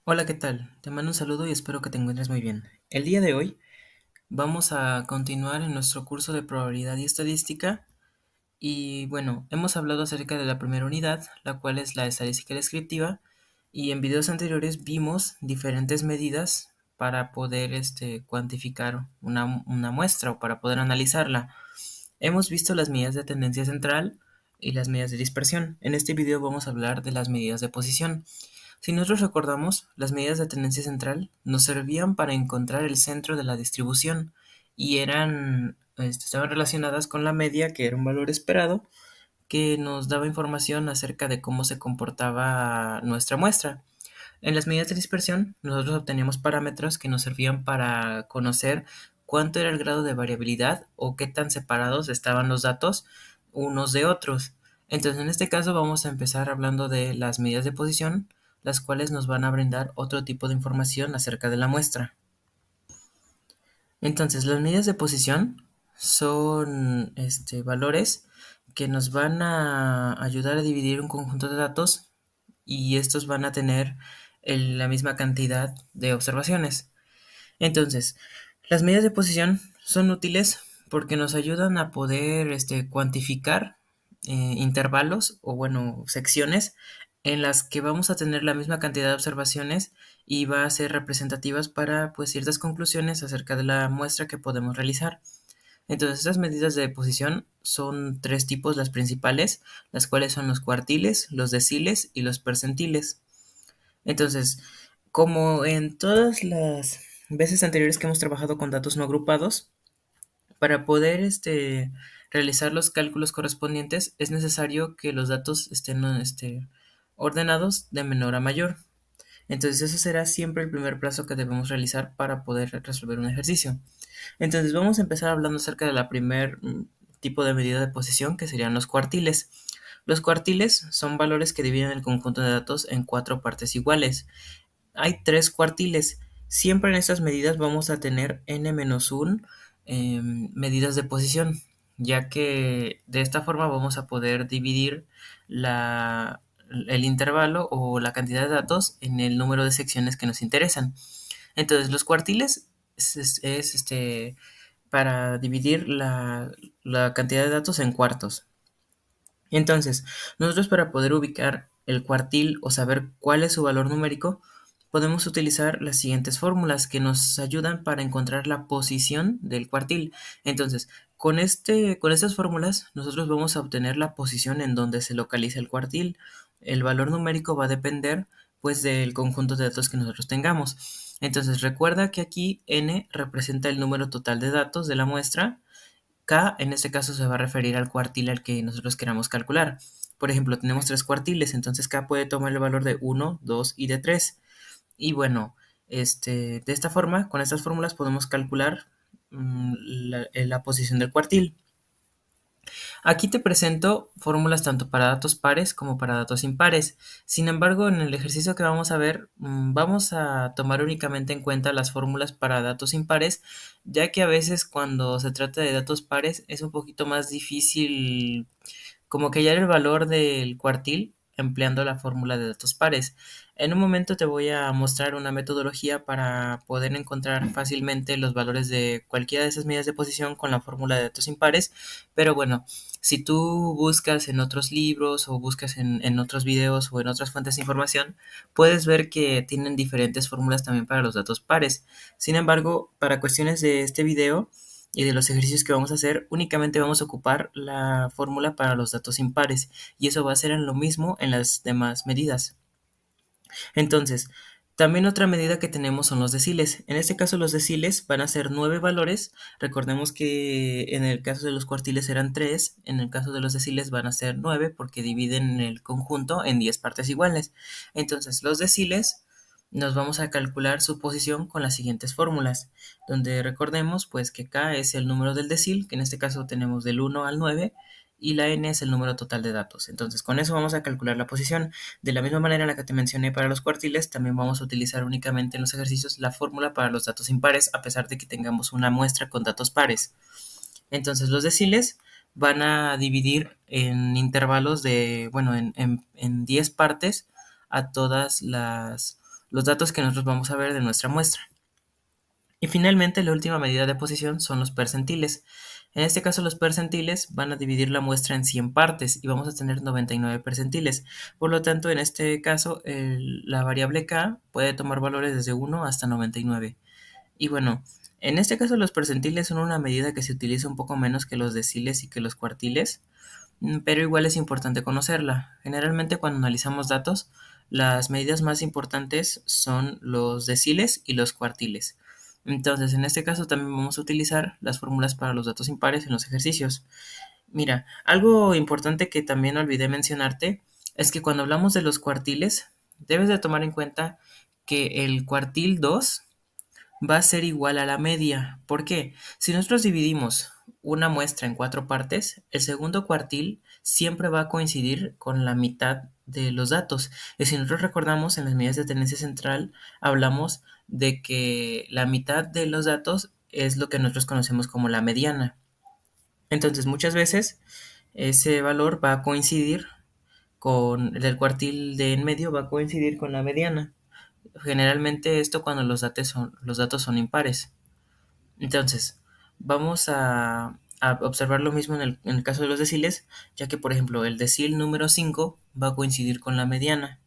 Hola, ¿qué tal? Te mando un saludo y espero que te encuentres muy bien. El día de hoy vamos a continuar en nuestro curso de probabilidad y estadística y bueno, hemos hablado acerca de la primera unidad, la cual es la estadística descriptiva, y en videos anteriores vimos diferentes medidas para poder cuantificar una muestra o para poder analizarla. Hemos visto las medidas de tendencia central y las medidas de dispersión. En este video vamos a hablar de las medidas de posición. Si nosotros recordamos, las medidas de tendencia central nos servían para encontrar el centro de la distribución y estaban relacionadas con la media, que era un valor esperado, que nos daba información acerca de cómo se comportaba nuestra muestra. En las medidas de dispersión, nosotros obteníamos parámetros que nos servían para conocer cuánto era el grado de variabilidad o qué tan separados estaban los datos unos de otros. Entonces, en este caso vamos a empezar hablando de las medidas de posición, las cuales nos van a brindar otro tipo de información acerca de la muestra. Entonces, las medidas de posición son valores que nos van a ayudar a dividir un conjunto de datos y estos van a tener la misma cantidad de observaciones. Entonces, las medidas de posición son útiles porque nos ayudan a poder cuantificar intervalos o bueno, secciones en las que vamos a tener la misma cantidad de observaciones y va a ser representativas para pues ciertas conclusiones acerca de la muestra que podemos realizar. Entonces, estas medidas de posición son tres tipos las principales, las cuales son los cuartiles, los deciles y los percentiles. Entonces, como en todas las veces anteriores que hemos trabajado con datos no agrupados, para poder realizar los cálculos correspondientes es necesario que los datos estén ordenados de menor a mayor. Entonces, ese será siempre el primer paso que debemos realizar para poder resolver un ejercicio. Entonces, vamos a empezar hablando acerca de la primer tipo de medida de posición, que serían los cuartiles. Los cuartiles son valores que dividen el conjunto de datos en cuatro partes iguales. Hay tres cuartiles. Siempre en estas medidas vamos a tener n-1 medidas de posición, ya que de esta forma vamos a poder dividir el intervalo o la cantidad de datos en el número de secciones que nos interesan. Entonces, los cuartiles es para dividir la cantidad de datos en cuartos. Entonces, nosotros para poder ubicar el cuartil o saber cuál es su valor numérico, podemos utilizar las siguientes fórmulas que nos ayudan para encontrar la posición del cuartil. Entonces, con estas fórmulas, nosotros vamos a obtener la posición en donde se localiza el cuartil. El valor numérico va a depender, pues, del conjunto de datos que nosotros tengamos. Entonces, recuerda que aquí n representa el número total de datos de la muestra. K en este caso se va a referir al cuartil al que nosotros queramos calcular. Por ejemplo, tenemos tres cuartiles, entonces K puede tomar el valor de 1, 2 y de 3. Y bueno, de esta forma, con estas fórmulas podemos calcular la posición del cuartil. Aquí te presento fórmulas tanto para datos pares como para datos impares. Sin embargo, en el ejercicio que vamos a ver, vamos a tomar únicamente en cuenta las fórmulas para datos impares, ya que a veces cuando se trata de datos pares es un poquito más difícil como que hallar el valor del cuartil empleando la fórmula de datos pares. En un momento te voy a mostrar una metodología para poder encontrar fácilmente los valores de cualquiera de esas medidas de posición con la fórmula de datos impares, pero bueno, si tú buscas en otros libros o buscas en otros videos o en otras fuentes de información, puedes ver que tienen diferentes fórmulas también para los datos pares. Sin embargo, para cuestiones de este video y de los ejercicios que vamos a hacer, únicamente vamos a ocupar la fórmula para los datos impares y eso va a ser en lo mismo en las demás medidas. Entonces, también otra medida que tenemos son los deciles. En este caso los deciles van a ser 9 valores. Recordemos que en el caso de los cuartiles eran 3, en el caso de los deciles van a ser 9 porque dividen el conjunto en 10 partes iguales. Entonces, los deciles nos vamos a calcular su posición con las siguientes fórmulas, donde recordemos pues que K es el número del decil, que en este caso tenemos del 1 al 9, y la n es el número total de datos. Entonces, con eso vamos a calcular la posición. De la misma manera en la que te mencioné para los cuartiles, también vamos a utilizar únicamente en los ejercicios la fórmula para los datos impares, a pesar de que tengamos una muestra con datos pares. Entonces, los deciles van a dividir en intervalos de, bueno, en 10 partes a todas los datos que nosotros vamos a ver de nuestra muestra. Y finalmente, la última medida de posición son los percentiles. En este caso, los percentiles van a dividir la muestra en 100 partes y vamos a tener 99 percentiles. Por lo tanto, en este caso, la variable k puede tomar valores desde 1 hasta 99. Y bueno, en este caso los percentiles son una medida que se utiliza un poco menos que los deciles y que los cuartiles, pero igual es importante conocerla. Generalmente cuando analizamos datos, las medidas más importantes son los deciles y los cuartiles. Entonces, en este caso también vamos a utilizar las fórmulas para los datos impares en los ejercicios. Mira, algo importante que también olvidé mencionarte es que cuando hablamos de los cuartiles, debes de tomar en cuenta que el cuartil 2 va a ser igual a la media. ¿Por qué? Si nosotros dividimos una muestra en 4 partes, el segundo cuartil siempre va a coincidir con la mitad de los datos. Y si nosotros recordamos, en las medidas de tendencia central hablamos de que la mitad de los datos es lo que nosotros conocemos como la mediana. Entonces, muchas veces ese valor va a coincidir con el cuartil de en medio, va a coincidir con la mediana. Generalmente esto cuando los datos son impares. Entonces, vamos a observar lo mismo en el caso de los deciles, ya que por ejemplo el decil número 5 va a coincidir con la mediana.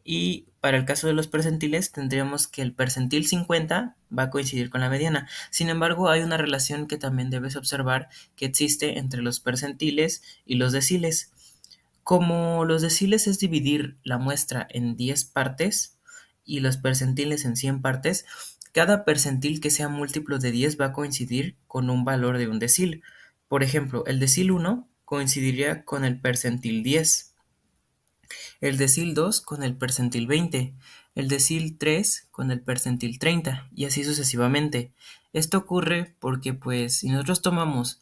Y para el caso de los percentiles tendríamos que el percentil 50 va a coincidir con la mediana. Sin embargo, hay una relación que también debes observar que existe entre los percentiles y los deciles. Como los deciles es dividir la muestra en 10 partes y los percentiles en 100 partes, cada percentil que sea múltiplo de 10 va a coincidir con un valor de un decil. Por ejemplo, el decil 1 coincidiría con el percentil 10, el decil 2 con el percentil 20, el decil 3 con el percentil 30 y así sucesivamente. Esto ocurre porque pues si nosotros tomamos,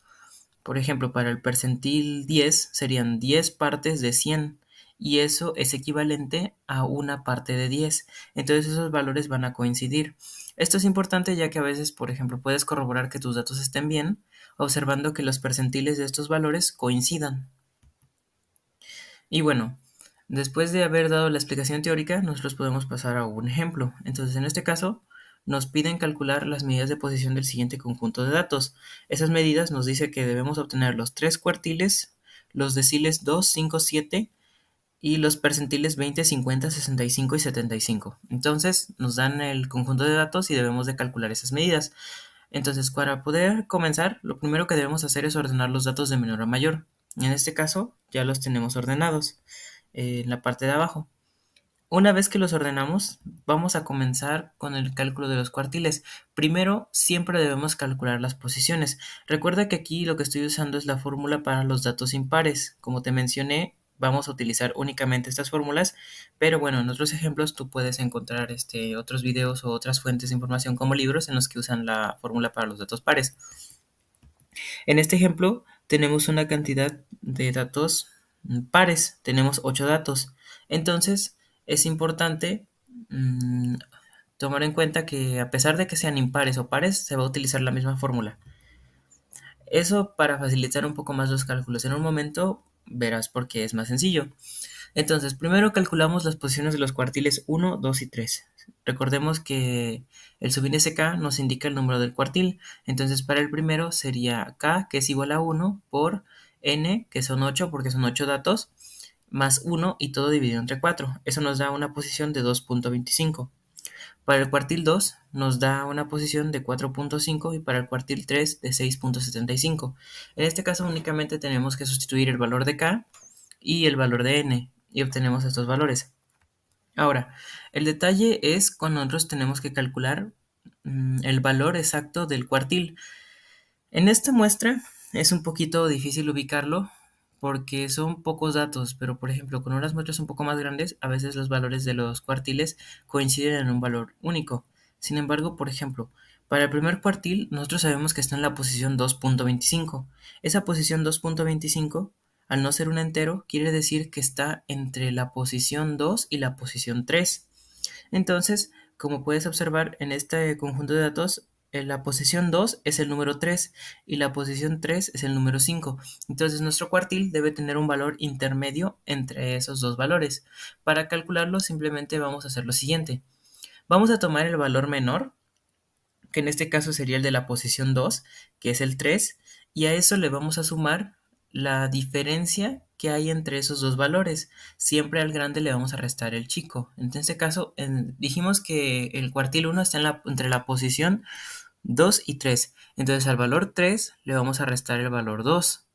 por ejemplo, para el percentil 10 serían 10 partes de 100 y eso es equivalente a una parte de 10. Entonces esos valores van a coincidir. Esto es importante ya que a veces, por ejemplo, puedes corroborar que tus datos estén bien observando que los percentiles de estos valores coincidan. Y bueno, después de haber dado la explicación teórica, nosotros podemos pasar a un ejemplo. Entonces, en este caso, nos piden calcular las medidas de posición del siguiente conjunto de datos. Esas medidas nos dice que debemos obtener los 3 cuartiles, los deciles 2, 5, 7 y los percentiles 20, 50, 65 y 75. Entonces, nos dan el conjunto de datos y debemos de calcular esas medidas. Entonces, para poder comenzar, lo primero que debemos hacer es ordenar los datos de menor a mayor. En este caso, ya los tenemos ordenados en la parte de abajo. Una vez que los ordenamos, vamos a comenzar con el cálculo de los cuartiles. Primero, siempre debemos calcular las posiciones. Recuerda que aquí lo que estoy usando es la fórmula para los datos impares. Como te mencioné, vamos a utilizar únicamente estas fórmulas, pero bueno, en otros ejemplos tú puedes encontrar otros videos o otras fuentes de información como libros en los que usan la fórmula para los datos pares. En este ejemplo tenemos una cantidad de datos pares, tenemos 8 datos. Entonces es importante tomar en cuenta que a pesar de que sean impares o pares, se va a utilizar la misma fórmula. Eso para facilitar un poco más los cálculos. En un momento verás por qué es más sencillo. Entonces, primero calculamos las posiciones de los cuartiles 1, 2 y 3. Recordemos que el subíndice k nos indica el número del cuartil. Entonces, para el primero sería k, que es igual a 1, por n, que son 8, porque son 8 datos, más 1 y todo dividido entre 4. Eso nos da una posición de 2.25. Para el cuartil 2 nos da una posición de 4.5 y para el cuartil 3 de 6.75. En este caso únicamente tenemos que sustituir el valor de k y el valor de n y obtenemos estos valores. Ahora, el detalle es cuando nosotros tenemos que calcular el valor exacto del cuartil. En esta muestra es un poquito difícil ubicarlo porque son pocos datos, pero por ejemplo con unas muestras un poco más grandes, a veces los valores de los cuartiles coinciden en un valor único. Sin embargo, por ejemplo, para el primer cuartil nosotros sabemos que está en la posición 2.25. Esa posición 2.25, al no ser un entero, quiere decir que está entre la posición 2 y la posición 3. Entonces, como puedes observar en este conjunto de datos, la posición 2 es el número 3 y la posición 3 es el número 5. Entonces nuestro cuartil debe tener un valor intermedio entre esos dos valores. Para calcularlo simplemente vamos a hacer lo siguiente. Vamos a tomar el valor menor, que en este caso sería el de la posición 2, que es el 3, y a eso le vamos a sumar la diferencia que hay entre esos dos valores. Siempre al grande le vamos a restar el chico. En este caso, dijimos que el cuartil 1 está entre la posición 2 y 3. Entonces al valor 3 le vamos a restar el valor 2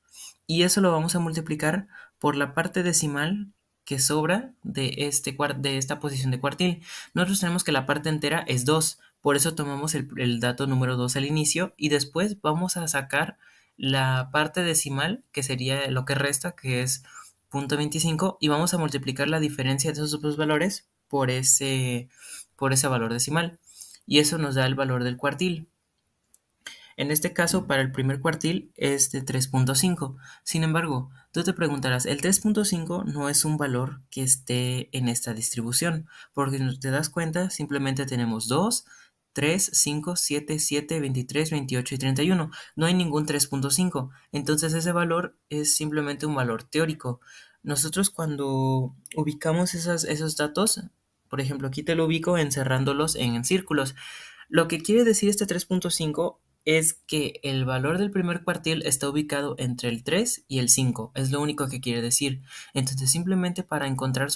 y eso lo vamos a multiplicar por la parte decimal que sobra de esta posición de cuartil. Nosotros tenemos que la parte entera es 2, por eso tomamos el dato número 2 al inicio y después vamos a sacar la parte decimal, que sería lo que resta, que es 0.25, y vamos a multiplicar la diferencia de esos dos valores por ese valor decimal. Y eso nos da el valor del cuartil. En este caso, para el primer cuartil es de 3.5. Sin embargo, tú te preguntarás, el 3.5 no es un valor que esté en esta distribución, porque si te das cuenta, simplemente tenemos 2, 3, 5, 7, 7, 23, 28 y 31. No hay ningún 3.5. Entonces ese valor es simplemente un valor teórico. Nosotros cuando ubicamos esos datos, por ejemplo, aquí te lo ubico encerrándolos en círculos. Lo que quiere decir este 3.5 es que el valor del primer cuartil está ubicado entre el 3 y el 5, es lo único que quiere decir. Entonces, simplemente para encontrar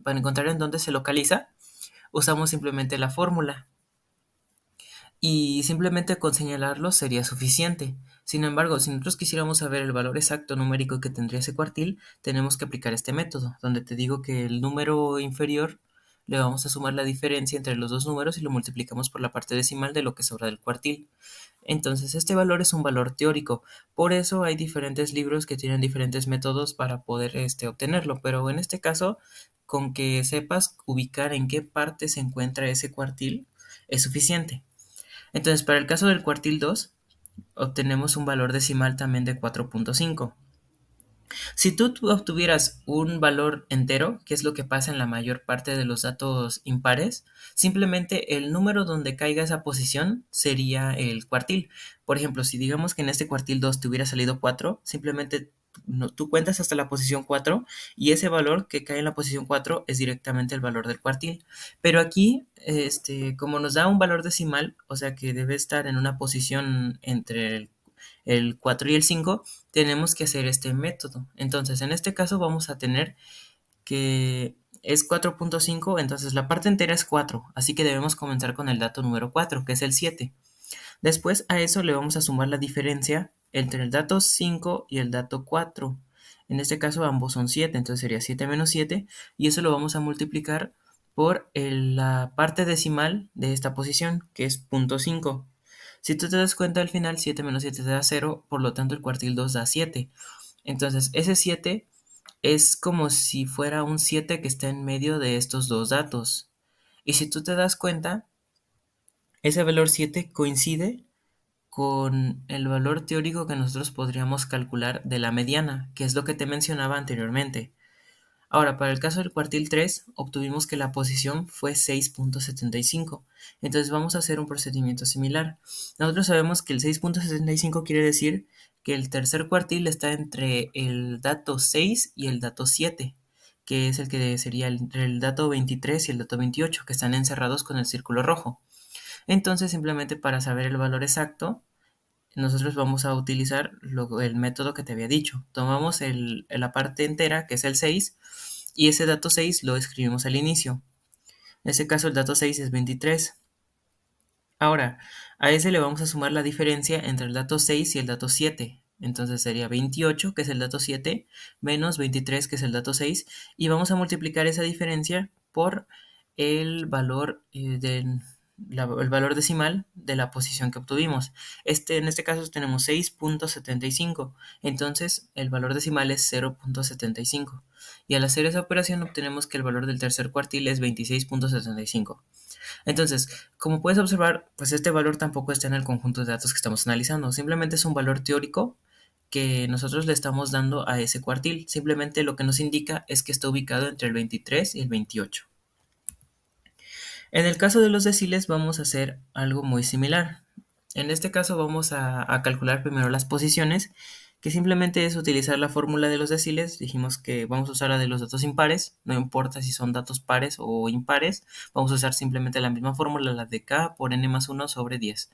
para encontrar en dónde se localiza, usamos simplemente la fórmula y simplemente con señalarlo sería suficiente. Sin embargo, si nosotros quisiéramos saber el valor exacto numérico que tendría ese cuartil, tenemos que aplicar este método, donde te digo que el número inferior le vamos a sumar la diferencia entre los dos números y lo multiplicamos por la parte decimal de lo que sobra del cuartil. Entonces, este valor es un valor teórico, por eso hay diferentes libros que tienen diferentes métodos para poder obtenerlo, pero en este caso, con que sepas ubicar en qué parte se encuentra ese cuartil, es suficiente. Entonces, para el caso del cuartil 2, obtenemos un valor decimal también de 4.5. Si tú obtuvieras un valor entero, que es lo que pasa en la mayor parte de los datos impares, simplemente el número donde caiga esa posición sería el cuartil. Por ejemplo, si digamos que en este cuartil 2 te hubiera salido 4, simplemente tú cuentas hasta la posición 4 y ese valor que cae en la posición 4 es directamente el valor del cuartil. Pero aquí, como nos da un valor decimal, o sea que debe estar en una posición entre el 4 y el 5, tenemos que hacer este método. Entonces, en este caso vamos a tener que es 4.5, entonces la parte entera es 4, así que debemos comenzar con el dato número 4, que es el 7. Después a eso le vamos a sumar la diferencia entre el dato 5 y el dato 4. En este caso ambos son 7, entonces sería 7 menos 7, y eso lo vamos a multiplicar por la parte decimal de esta posición, que es 0.5. Si tú te das cuenta al final, 7 menos 7 te da 0, por lo tanto el cuartil 2 da 7. Entonces ese 7 es como si fuera un 7 que está en medio de estos dos datos. Y si tú te das cuenta, ese valor 7 coincide con el valor teórico que nosotros podríamos calcular de la mediana, que es lo que te mencionaba anteriormente. Ahora, para el caso del cuartil 3, obtuvimos que la posición fue 6.75. Entonces vamos a hacer un procedimiento similar. Nosotros sabemos que el 6.75 quiere decir que el tercer cuartil está entre el dato 6 y el dato 7, que es el que sería entre el dato 23 y el dato 28, que están encerrados con el círculo rojo. Entonces, simplemente para saber el valor exacto, nosotros vamos a utilizar el método que te había dicho. Tomamos la parte entera, que es el 6, y ese dato 6 lo escribimos al inicio. En este caso el dato 6 es 23. Ahora, a ese le vamos a sumar la diferencia entre el dato 6 y el dato 7. Entonces sería 28, que es el dato 7, menos 23, que es el dato 6, y vamos a multiplicar esa diferencia por el valor, el valor decimal de la posición que obtuvimos. En este caso tenemos 6.75, entonces el valor decimal es 0.75. Y al hacer esa operación obtenemos que el valor del tercer cuartil es 26.75. Entonces, como puedes observar, pues este valor tampoco está en el conjunto de datos que estamos analizando, simplemente es un valor teórico que nosotros le estamos dando a ese cuartil. Simplemente lo que nos indica es que está ubicado entre el 23 y el 28. En el caso de los deciles vamos a hacer algo muy similar. En este caso vamos a calcular primero las posiciones, que simplemente es utilizar la fórmula de los deciles. Dijimos que vamos a usar la de los datos impares, no importa si son datos pares o impares, vamos a usar simplemente la misma fórmula, la de k por n más 1 sobre 10.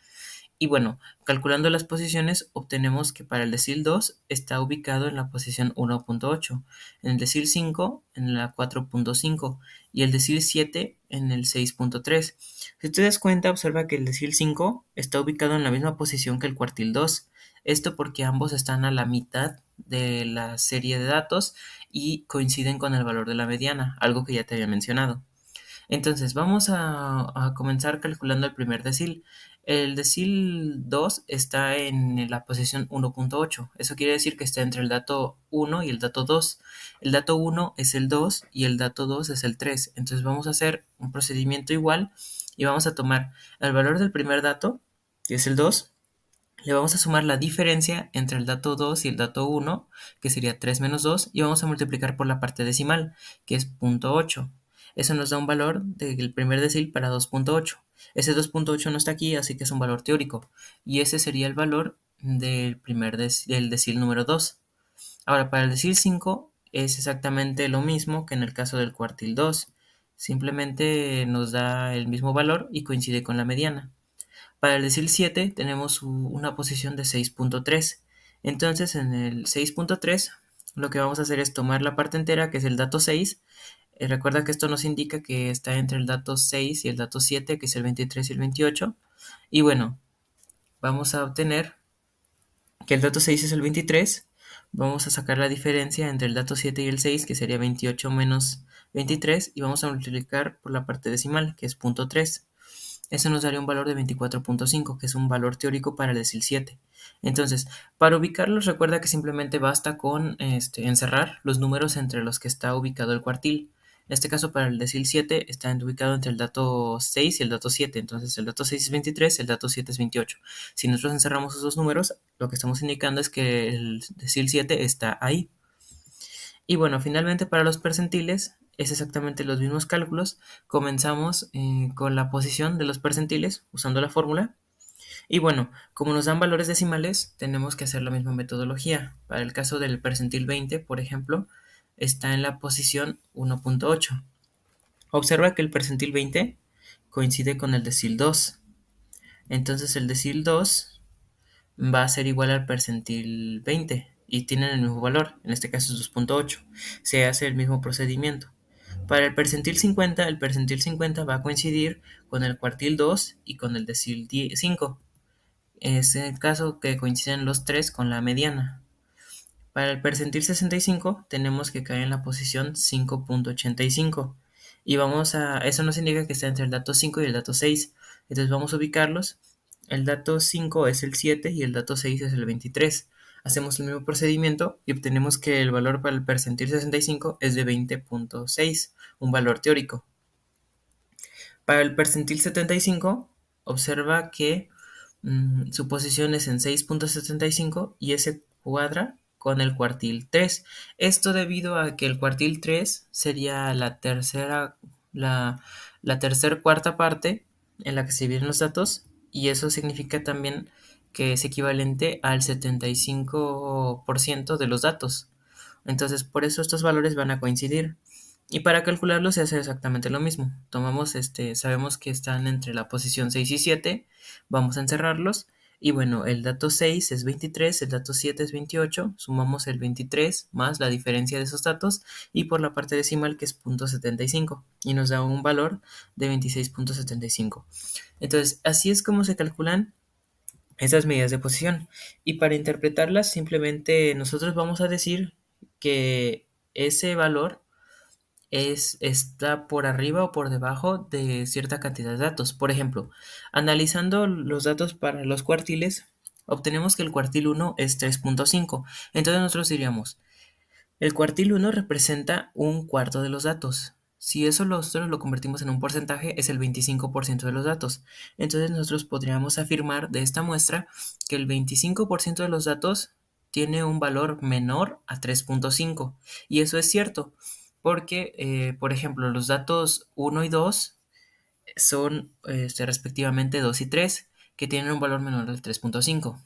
Y bueno, calculando las posiciones, obtenemos que para el decil 2 está ubicado en la posición 1.8, en el decil 5 en la 4.5 y el decil 7 en el 6.3. Si te das cuenta, observa que el decil 5 está ubicado en la misma posición que el cuartil 2. Esto porque ambos están a la mitad de la serie de datos y coinciden con el valor de la mediana, algo que ya te había mencionado. Entonces, vamos a comenzar calculando el primer decil. El decil 2 está en la posición 1.8. Eso quiere decir que está entre el dato 1 y el dato 2. El dato 1 es el 2 y el dato 2 es el 3. Entonces, vamos a hacer un procedimiento igual y vamos a tomar el valor del primer dato, que es el 2. Le vamos a sumar la diferencia entre el dato 2 y el dato 1, que sería 3 menos 2, y vamos a multiplicar por la parte decimal, que es 0.8. Eso nos da un valor del primer decil para 2.8. Ese 2.8 no está aquí, así que es un valor teórico. Y ese sería el valor del decil número 2. Ahora, para el decil 5 es exactamente lo mismo que en el caso del cuartil 2. Simplemente nos da el mismo valor y coincide con la mediana. Para el decil 7 tenemos una posición de 6.3. Entonces en el 6.3 lo que vamos a hacer es tomar la parte entera, que es el dato 6. Recuerda que esto nos indica que está entre el dato 6 y el dato 7, que es el 23 y el 28. Y bueno, vamos a obtener que el dato 6 es el 23. Vamos a sacar la diferencia entre el dato 7 y el 6, que sería 28 menos 23, y vamos a multiplicar por la parte decimal, que es 0.3. Eso nos daría un valor de 24.5, que es un valor teórico para el decil 7. Entonces, para ubicarlos, recuerda que simplemente basta con encerrar los números entre los que está ubicado el cuartil. En este caso, para el decil 7 está ubicado entre el dato 6 y el dato 7. Entonces, el dato 6 es 23, el dato 7 es 28. Si nosotros encerramos esos números, lo que estamos indicando es que el decil 7 está ahí. Y bueno, finalmente para los percentiles es exactamente los mismos cálculos. Comenzamos con la posición de los percentiles usando la fórmula. Y bueno, como nos dan valores decimales, tenemos que hacer la misma metodología. Para el caso del percentil 20, por ejemplo, está en la posición 1.8. Observa que el percentil 20 coincide con el decil 2. Entonces el decil 2 va a ser igual al percentil 20 y tienen el mismo valor, en este caso es 2.8. Se hace el mismo procedimiento. Para el percentil 50 va a coincidir con el cuartil 2 y con el decil 5. Es el caso que coinciden los tres con la mediana. Para el percentil 65 tenemos que caer en la posición 5.85 y eso nos indica que está entre el dato 5 y el dato 6. Entonces vamos a ubicarlos. El dato 5 es el 7 y el dato 6 es el 23. Hacemos el mismo procedimiento y obtenemos que el valor para el percentil 65 es de 20.6, un valor teórico. Para el percentil 75, observa que su posición es en 6.75 y ese cuadra con el cuartil 3. Esto debido a que el cuartil 3 sería la tercera cuarta parte en la que se vienen los datos, y eso significa también que es equivalente al 75% de los datos. Entonces, por eso estos valores van a coincidir. Y para calcularlo se hace exactamente lo mismo. Sabemos que están entre la posición 6 y 7, vamos a encerrarlos. Y bueno, el dato 6 es 23, el dato 7 es 28, sumamos el 23 más la diferencia de esos datos y por la parte decimal, que es 0.75, y nos da un valor de 26.75. Entonces, así es como se calculan esas medidas de posición. Y para interpretarlas, simplemente nosotros vamos a decir que ese valor está por arriba o por debajo de cierta cantidad de datos. Por ejemplo, analizando los datos para los cuartiles, obtenemos que el cuartil 1 es 3.5. Entonces nosotros diríamos, el cuartil 1 representa un cuarto de los datos. Si eso nosotros lo convertimos en un porcentaje, es el 25% de los datos. Entonces nosotros podríamos afirmar de esta muestra que el 25% de los datos tiene un valor menor a 3.5. Y eso es cierto, porque, por ejemplo, los datos 1 y 2 son respectivamente 2 y 3, que tienen un valor menor al 3.5.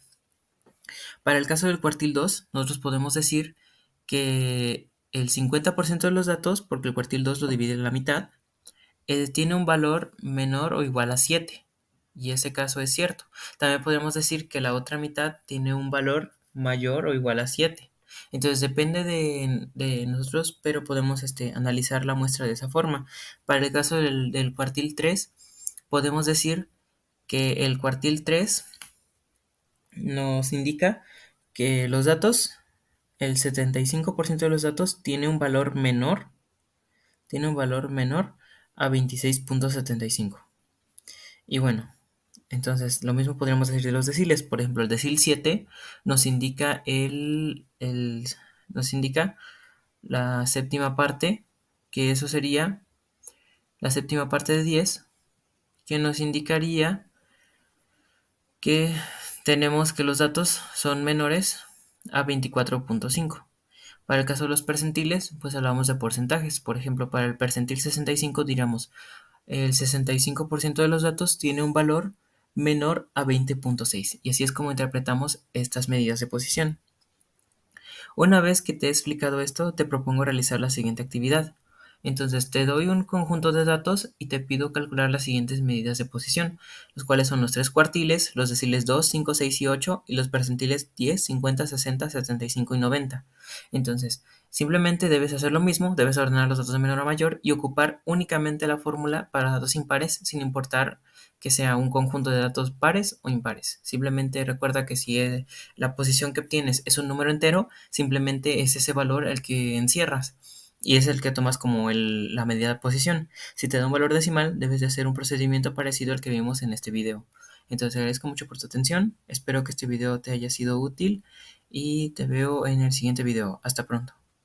Para el caso del cuartil 2, nosotros podemos decir que el 50% de los datos, porque el cuartil 2 lo divide en la mitad, tiene un valor menor o igual a 7. Y ese caso es cierto. También podemos decir que la otra mitad tiene un valor mayor o igual a 7. Entonces depende de nosotros, pero podemos analizar la muestra de esa forma. Para el caso del cuartil 3, podemos decir que el cuartil 3 nos indica que los datos, el 75% de los datos tiene un valor menor a 26.75. Y bueno, entonces lo mismo podríamos decir de los deciles. Por ejemplo, el decil 7 nos indica nos indica la séptima parte, que eso sería la séptima parte de 10, que nos indicaría que tenemos que los datos son menores a 24.5. Para el caso de los percentiles, pues hablamos de porcentajes. Por ejemplo, para el percentil 65 diríamos el 65% de los datos tiene un valor menor a 20.6. Y así es como interpretamos estas medidas de posición. Una vez que te he explicado esto, te propongo realizar la siguiente actividad. Entonces te doy un conjunto de datos y te pido calcular las siguientes medidas de posición, los cuales son los tres cuartiles, los deciles 2, 5, 6 y 8 y los percentiles 10, 50, 60, 75 y 90. Entonces, simplemente debes hacer lo mismo, debes ordenar los datos de menor a mayor y ocupar únicamente la fórmula para datos impares, sin importar que sea un conjunto de datos pares o impares. Simplemente recuerda que si la posición que obtienes es un número entero, simplemente es ese valor el que encierras y es el que tomas como la medida de posición. Si te da un valor decimal, debes de hacer un procedimiento parecido al que vimos en este video. Entonces agradezco mucho por tu atención, espero que este video te haya sido útil y te veo en el siguiente video. Hasta pronto.